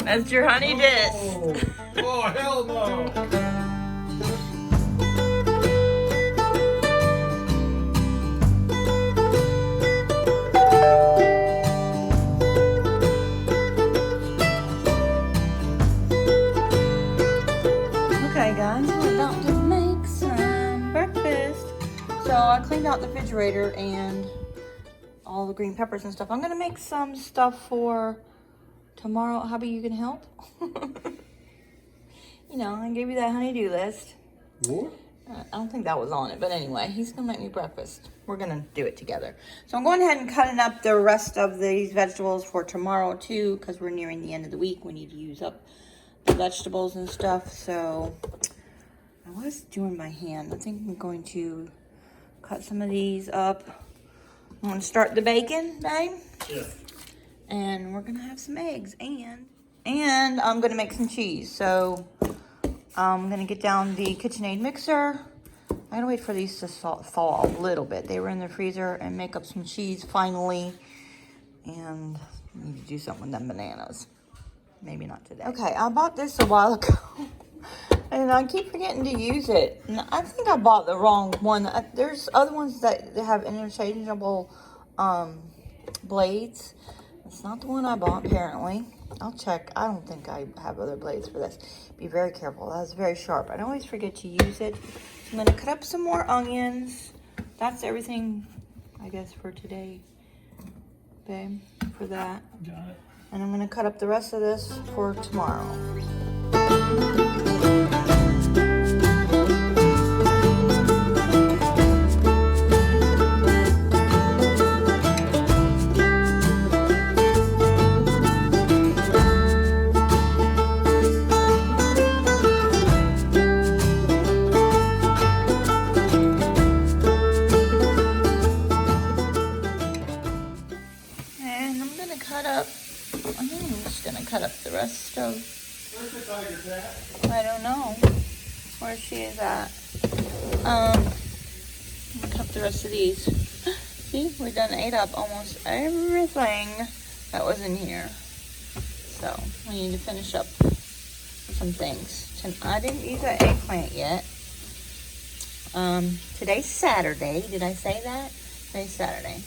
That's your honey dish. Oh, hell no. Okay guys, we're about to make some breakfast. So I cleaned out the refrigerator and all the green peppers and stuff. I'm gonna make some stuff for tomorrow. Hubby, you can help? You know, I gave you that honey-do list. What? I don't think that was on it, but anyway, he's gonna make me breakfast. We're gonna do it together. So I'm going ahead and cutting up the rest of these vegetables for tomorrow too, because we're nearing the end of the week. We need to use up the vegetables and stuff. So I was doing my hand. I think I'm going to cut some of these up. I'm gonna start the bacon, babe. Yeah. And we're gonna have some eggs and I'm gonna make some cheese. So I'm gonna get down the KitchenAid mixer. I gotta wait for these to thaw a little bit. They were in the freezer, and make up some cheese finally. And I need to do something with them bananas. Maybe not today. Okay, I bought this a while ago. And I keep forgetting to use it. And I think I bought the wrong one. There's other ones that have interchangeable blades. It's not the one I bought, apparently. I'll check. I don't think I have other blades for this. Be very careful. That is very sharp. I always forget to use it. So I'm going to cut up some more onions. That's everything, I guess, for today, babe, for that. Got it. And I'm going to cut up the rest of this for tomorrow. Cut up the rest of. Where's the tiger cat? I don't know where she is at. Cut up the rest of these. See, we done ate up almost everything that was in here. So we need to finish up some things. I didn't use that eggplant yet. Today's Saturday. Did I say that? Today's Saturday.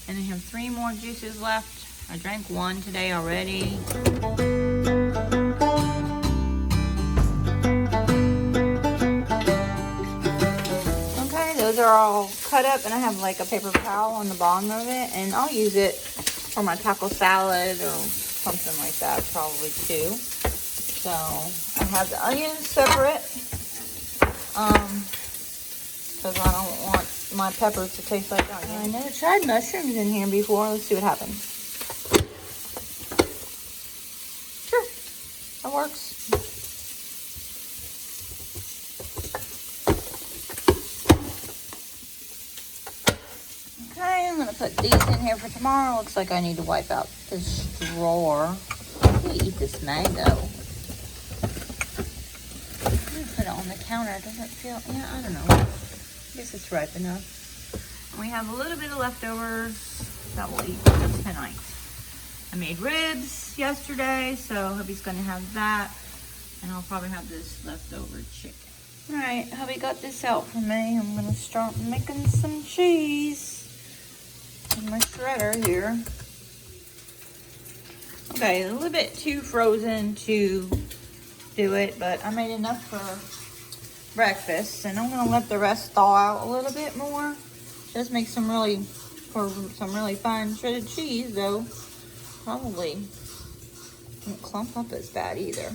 And I have 3 more juices left. I drank 1 today already. Okay, those are all cut up, and I have like a paper towel on the bottom of it, and I'll use it for my taco salad or something like that probably too. So I have the onions separate, because I don't want my peppers to taste like onions. I never tried mushrooms in here before. Let's see what happens. That works. Okay, I'm gonna put these in here for tomorrow. Looks like I need to wipe out this drawer. I'm gonna eat this mango. I'm gonna put it on the counter. Does it feel, yeah, I don't know. I guess it's ripe enough. And we have a little bit of leftovers that we'll eat tonight. I made ribs yesterday, so hubby's gonna have that, and I'll probably have this leftover chicken. All right, hubby got this out for me. I'm gonna start making some cheese in my shredder here. Okay, a little bit too frozen to do it, but I made enough for breakfast, and I'm gonna let the rest thaw out a little bit more. Just make some really fine shredded cheese though. Probably won't clump up as bad either.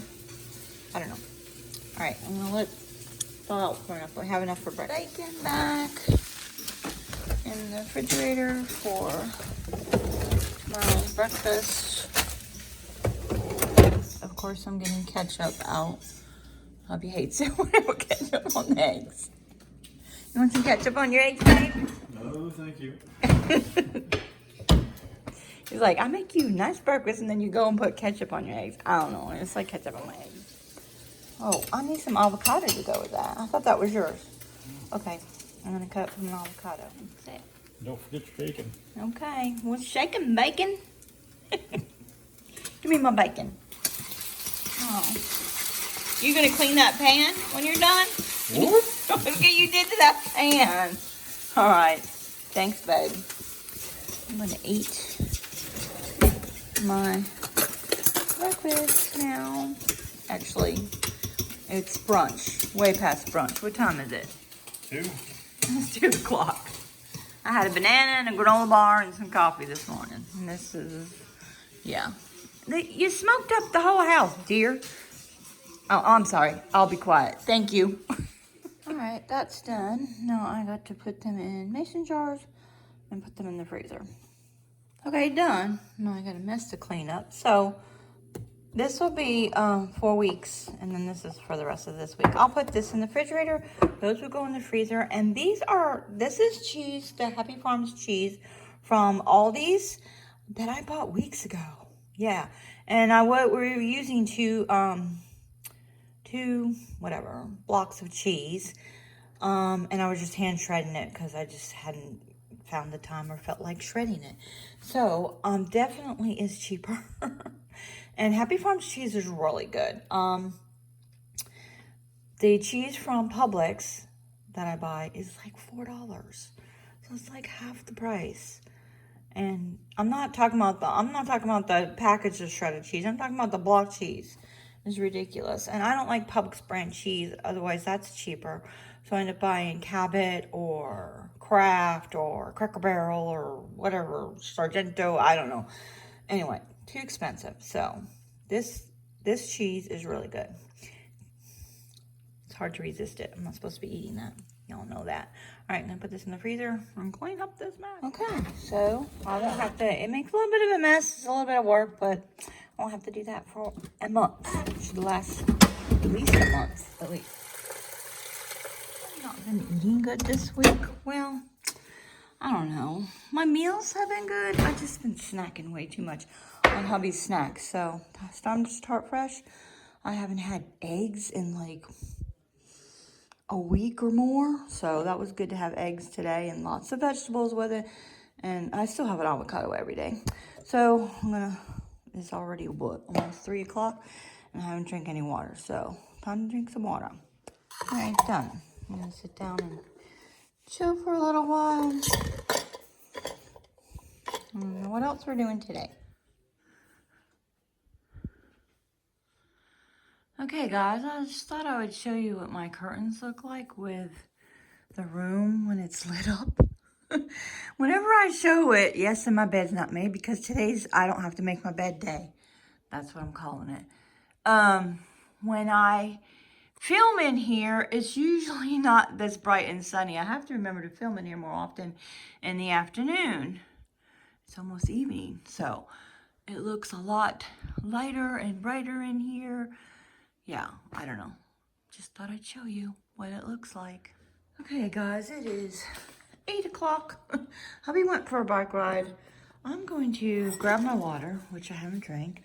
I don't know. All right, I'm gonna let it thaw out for enough. I have enough for breakfast. Bacon back in the refrigerator for tomorrow's breakfast. Of course, I'm getting ketchup out. Hubby hates it when I put ketchup on the eggs. You want some ketchup on your eggs, babe? No, thank you. He's like, I make you nice breakfast and then you go and put ketchup on your eggs. I don't know. It's like ketchup on my eggs. Oh, I need some avocado to go with that. I thought that was yours. Okay. I'm going to cut from an avocado. That's it. Don't forget your bacon. Okay. What's shaking, bacon? Give me my bacon. Oh. You gonna clean that pan when you're done? What? Look what you did to that pan. All right. Thanks, babe. I'm gonna eat my breakfast now. Actually, it's brunch. Way past brunch. What time is it? 2. It's 2 o'clock. I had a banana and a granola bar and some coffee this morning. And this is, yeah. You smoked up the whole house, dear. Oh, I'm sorry. I'll be quiet. Thank you. All right, that's done. Now I got to put them in mason jars and put them in the freezer. Okay, done. Now I got a mess to clean up. So this will be 4 weeks, and then this is for the rest of this week. I'll put this in the refrigerator. Those will go in the freezer. And this is cheese, the Happy Farms cheese from Aldi's that I bought weeks ago. Yeah, and we were using two blocks of cheese, and I was just hand shredding it because I just hadn't found the time or felt like shredding it. So definitely is cheaper. And Happy Farms cheese is really good. The cheese from Publix that I buy is like $4, so it's like half the price. And I'm not talking about the package of shredded cheese. I'm talking about the block cheese. It's ridiculous. And I don't like Publix brand cheese. Otherwise, that's cheaper. So I end up buying Cabot or Kraft or Cracker Barrel or whatever, Sargento. I don't know. Anyway, too expensive. So this cheese is really good. It's hard to resist it. I'm not supposed to be eating that. Y'all know that. All right, I'm gonna put this in the freezer and clean up this mess. Okay, so I won't have to, it makes a little bit of a mess. It's a little bit of work, but I won't have to do that for a month. It should last at least a month, at least. I've not been eating good this week. Well, I don't know. My meals have been good. I've just been snacking way too much on hubby's snacks. So it's time to start fresh. I haven't had eggs in like a week or more, so that was good to have eggs today and lots of vegetables with it. And I still have an avocado every day. So it's already what, almost 3 o'clock, and I haven't drank any water, so time to drink some water. All right, done. I'm gonna sit down and chill for a little while. I don't know what else we're doing today. Okay, guys, I just thought I would show you what my curtains look like with the room when it's lit up. Whenever I show it, yes, and my bed's not made because today's I don't have to make my bed day. That's what I'm calling it. When I film in here, it's usually not this bright and sunny. I have to remember to film in here more often in the afternoon. It's almost evening, so it looks a lot lighter and brighter in here. Yeah, I don't know. Just thought I'd show you what it looks like. Okay, guys, it is 8 o'clock. Hubby went for a bike ride. I'm going to grab my water, which I haven't drank.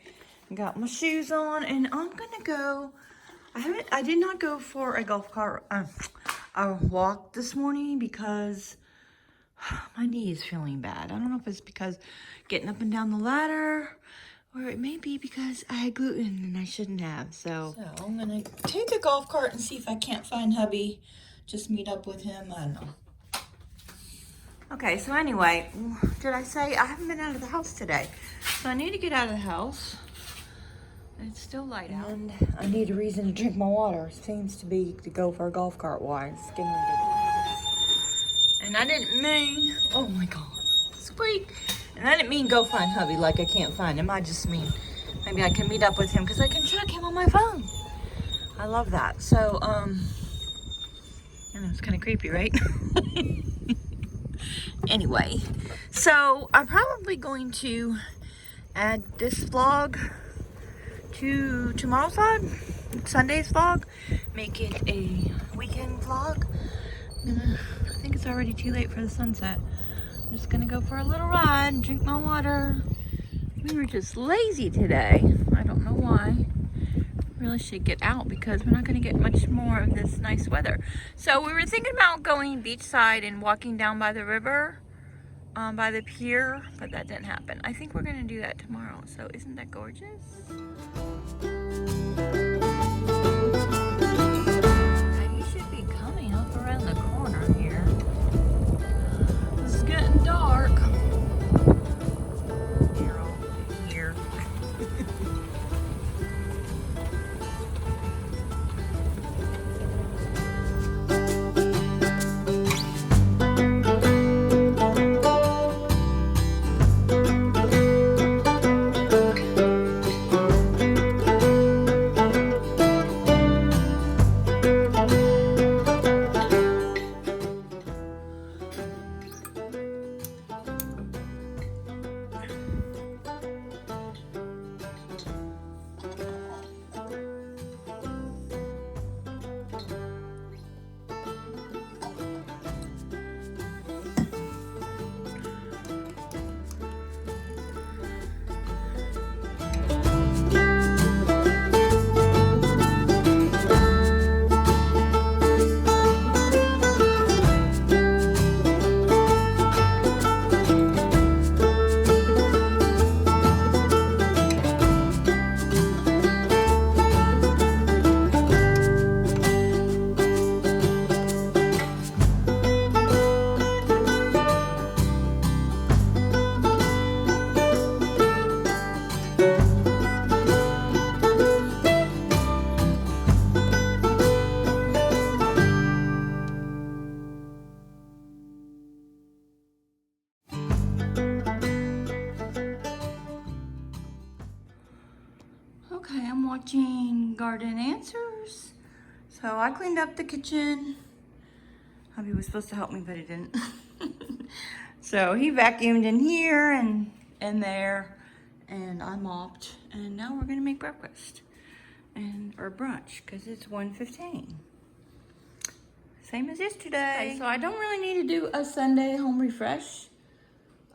I got my shoes on, and I'm gonna go. I did not go for a golf cart, a walk this morning because my knee is feeling bad. I don't know if it's because getting up and down the ladder, or it may be because I had gluten and I shouldn't have. So I'm gonna take the golf cart and see if I can't find hubby. Just meet up with him. I don't know. Okay, so anyway, did I say I haven't been out of the house today? So I need to get out of the house. It's still light out. And I need a reason to drink my water. Seems to be to go for a golf cart wise. It's getting ridiculous. And I didn't mean, oh my God, squeak. And I didn't mean go find hubby like I can't find him. I just mean maybe I can meet up with him because I can track him on my phone. I love that. So, I know it's kind of creepy, right? Anyway, so I'm probably going to add this vlog to tomorrow's vlog, Sunday's vlog, make it a weekend vlog. I think it's already too late for the sunset. I'm just gonna go for a little ride, drink my water. We were just lazy today. I don't know why. Really should get out because we're not gonna get much more of this nice weather. So we were thinking about going beachside and walking down by the river, by the pier, but that didn't happen. I think we're gonna do that tomorrow. So isn't that gorgeous? Okay, I'm watching Garden Answers. So I cleaned up the kitchen. Hubby was supposed to help me, but he didn't. So he vacuumed in here and in there, and I mopped. And now we're gonna make breakfast or brunch, because it's 1:15. Same as yesterday. Okay, so I don't really need to do a Sunday home refresh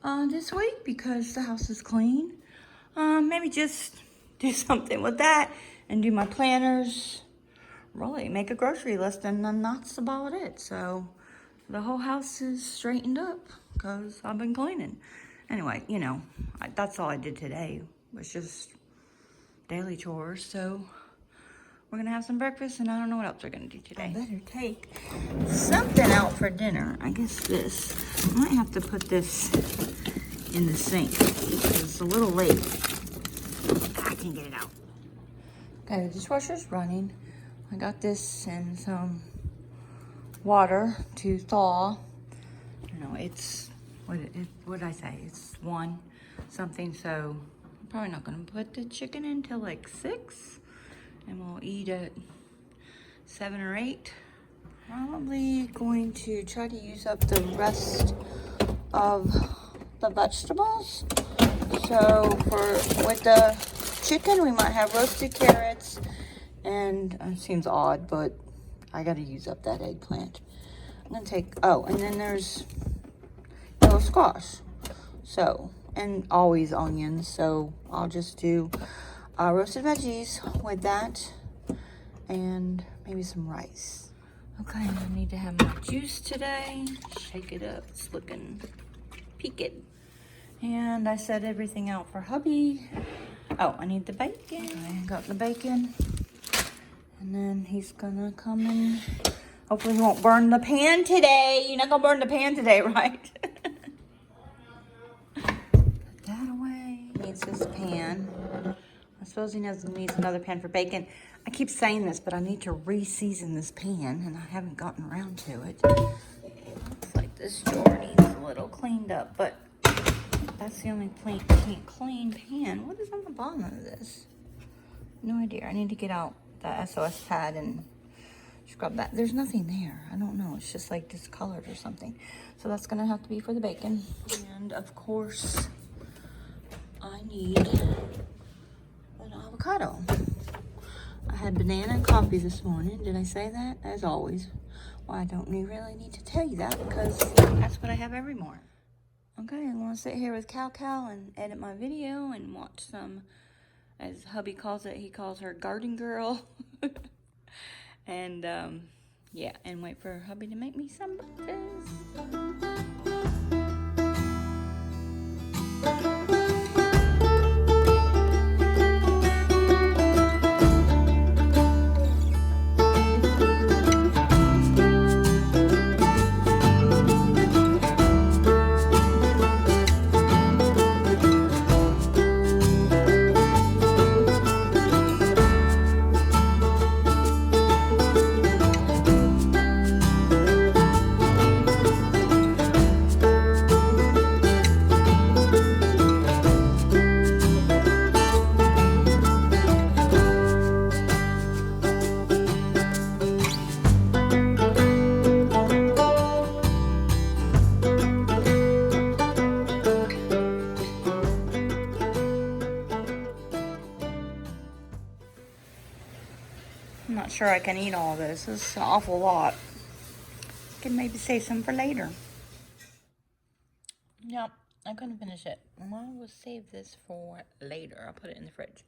this week because the house is clean. Maybe just do something with that and do my planners. Really make a grocery list, and then that's about it. So the whole house is straightened up because I've been cleaning. Anyway, you know, that's all I did today was just daily chores. So we're gonna have some breakfast, and I don't know what else we're gonna do today. I better take something out for dinner. I guess this. I might have to put this in the sink. It's a little late. I can get it out. Okay, the dishwasher's running. I got this and some water to thaw. You know, it's, what did I say? It's 1 something, so I'm probably not gonna put the chicken in till like 6. And we'll eat at 7 or 8. Probably going to try to use up the rest of the vegetables. So with the chicken, we might have roasted carrots, and it seems odd, but I gotta use up that eggplant. I'm gonna take, and then there's yellow squash. So, and always onions, so I'll just do roasted veggies with that and maybe some rice. Okay, I need to have my juice today. Shake it up, it's looking peaked. And I set everything out for hubby. Oh, I need the bacon. Okay, I got the bacon. And then he's gonna come in. Hopefully he won't burn the pan today. You're not gonna burn the pan today, right? Put that away. Needs his pan. I suppose he needs another pan for bacon. I keep saying this, but I need to re-season this pan, and I haven't gotten around to it. Looks like this drawer needs a little cleaned up, but that's the only clean pan. What is on the bottom of this? No idea. I need to get out the SOS pad and scrub that. There's nothing there. I don't know. It's just like discolored or something. So that's going to have to be for the bacon. And, of course, I need an avocado. I had banana and coffee this morning. Did I say that? As always. Well, I don't really need to tell you that because that's what I have every morning. Okay, I'm going to sit here with Cal and edit my video and watch some, as hubby calls it, he calls her garden girl. And, yeah, and wait for hubby to make me some breakfast. I'm not sure I can eat all this. This is an awful lot. I can maybe save some for later. Yep, I couldn't finish it. I will save this for later. I'll put it in the fridge.